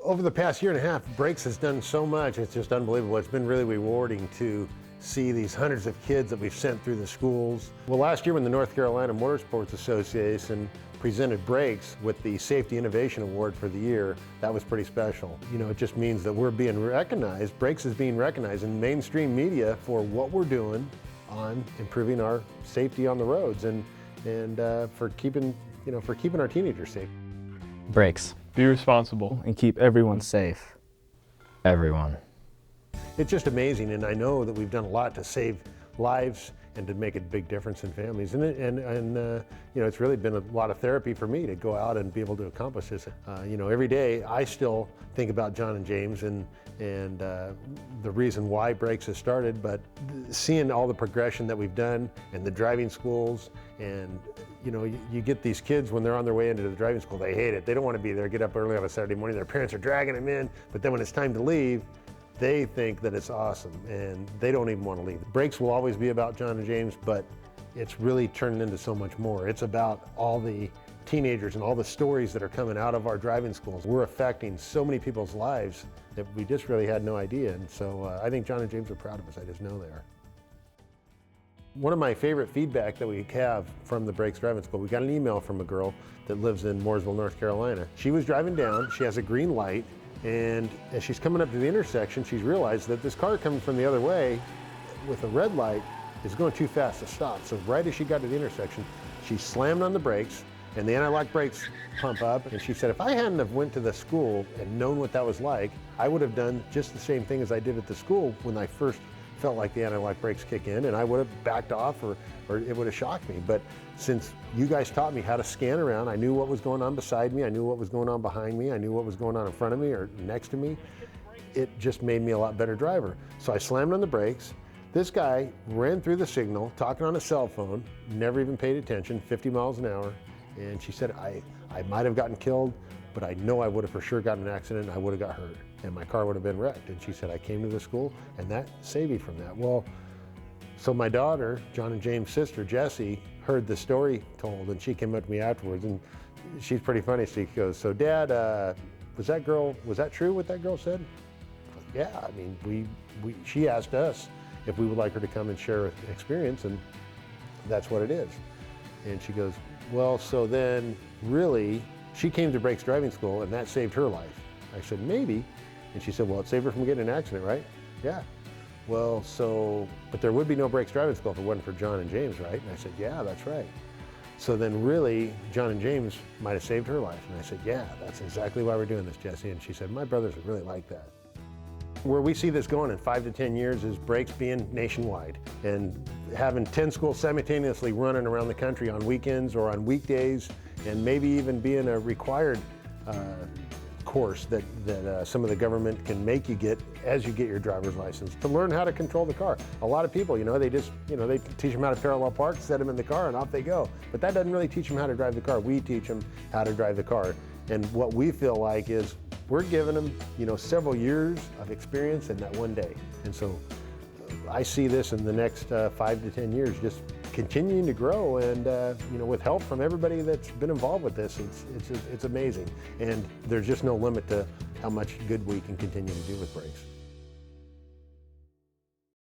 Over the past year and a half, Brakes has done so much. It's just unbelievable. It's been really rewarding to see these hundreds of kids that we've sent through the schools. Well, last year when the North Carolina Motorsports Association presented Brakes with the Safety Innovation Award for the year, that was pretty special. You know, it just means that we're being recognized, Brakes is being recognized in mainstream media for what we're doing on improving our safety on the roads and for keeping our teenagers safe. Brakes. Be responsible. And keep everyone safe. Everyone. It's just amazing, and I know that we've done a lot to save lives and to make a big difference in families. And you know, it's really been a lot of therapy for me to go out and be able to accomplish this. You know, every day I still think about John and James and the reason why Brakes has started, but seeing all the progression that we've done and the driving schools, and you know, you get these kids when they're on their way into the driving school, they hate it. They don't want to be there, get up early on a Saturday morning, their parents are dragging them in, but then when it's time to leave, they think that it's awesome and they don't even want to leave. Brakes will always be about John and James, but it's really turned into so much more. It's about all the teenagers and all the stories that are coming out of our driving schools. We're affecting so many people's lives that we just really had no idea. And so I think John and James are proud of us. I just know they are. One of my favorite feedback that we have from the Brakes Driving School, we got an email from a girl that lives in Mooresville, North Carolina. She was driving down, she has a green light, and as she's coming up to the intersection, she's realized that this car coming from the other way with a red light is going too fast to stop. So right as she got to the intersection, she slammed on the brakes, and the anti-lock brakes pump up. And she said, if I hadn't have went to the school and known what that was like, I would have done just the same thing as I did at the school when I first felt like the anti-lock brakes kick in, and I would have backed off or it would have shocked me. But since you guys taught me how to scan around, I knew what was going on beside me, I knew what was going on behind me, I knew what was going on in front of me or next to me. It just made me a lot better driver. So I slammed on the brakes. This guy ran through the signal, talking on a cell phone, never even paid attention, 50 miles an hour. And she said, I might have gotten killed, but I know I would have for sure gotten an accident and I would have got hurt and my car would have been wrecked. And she said, I came to the school and that saved me from that. Well, so my daughter, John and James' sister, Jessie, heard the story told, and she came up to me afterwards, and she's pretty funny. She goes, so Dad, was that true what that girl said? Yeah, I mean, she asked us if we would like her to come and share an experience, and that's what it is. And she goes, well, so then really, she came to Brakes Driving School and that saved her life. I said, maybe. And she said, well, it saved her from getting in an accident, right? Yeah. Well, so, but there would be no Brakes Driving School if it wasn't for John and James, right? And I said, yeah, that's right. So then really, John and James might have saved her life. And I said, yeah, that's exactly why we're doing this, Jessie. And she said, my brothers would really like that. Where we see this going in 5 to 10 years is Brakes being nationwide and having 10 schools simultaneously running around the country on weekends or on weekdays, and maybe even being a required course that some of the government can make you get as you get your driver's license to learn how to control the car. A lot of people, you know, they teach them how to parallel park, set them in the car, and off they go. But that doesn't really teach them how to drive the car. We teach them how to drive the car. And what we feel like is we're giving them, you know, several years of experience in that one day. And so I see this in the next 5 to 10 years just continuing to grow, and you know, with help from everybody that's been involved with this, it's amazing. And there's just no limit to how much good we can continue to do with Brakes.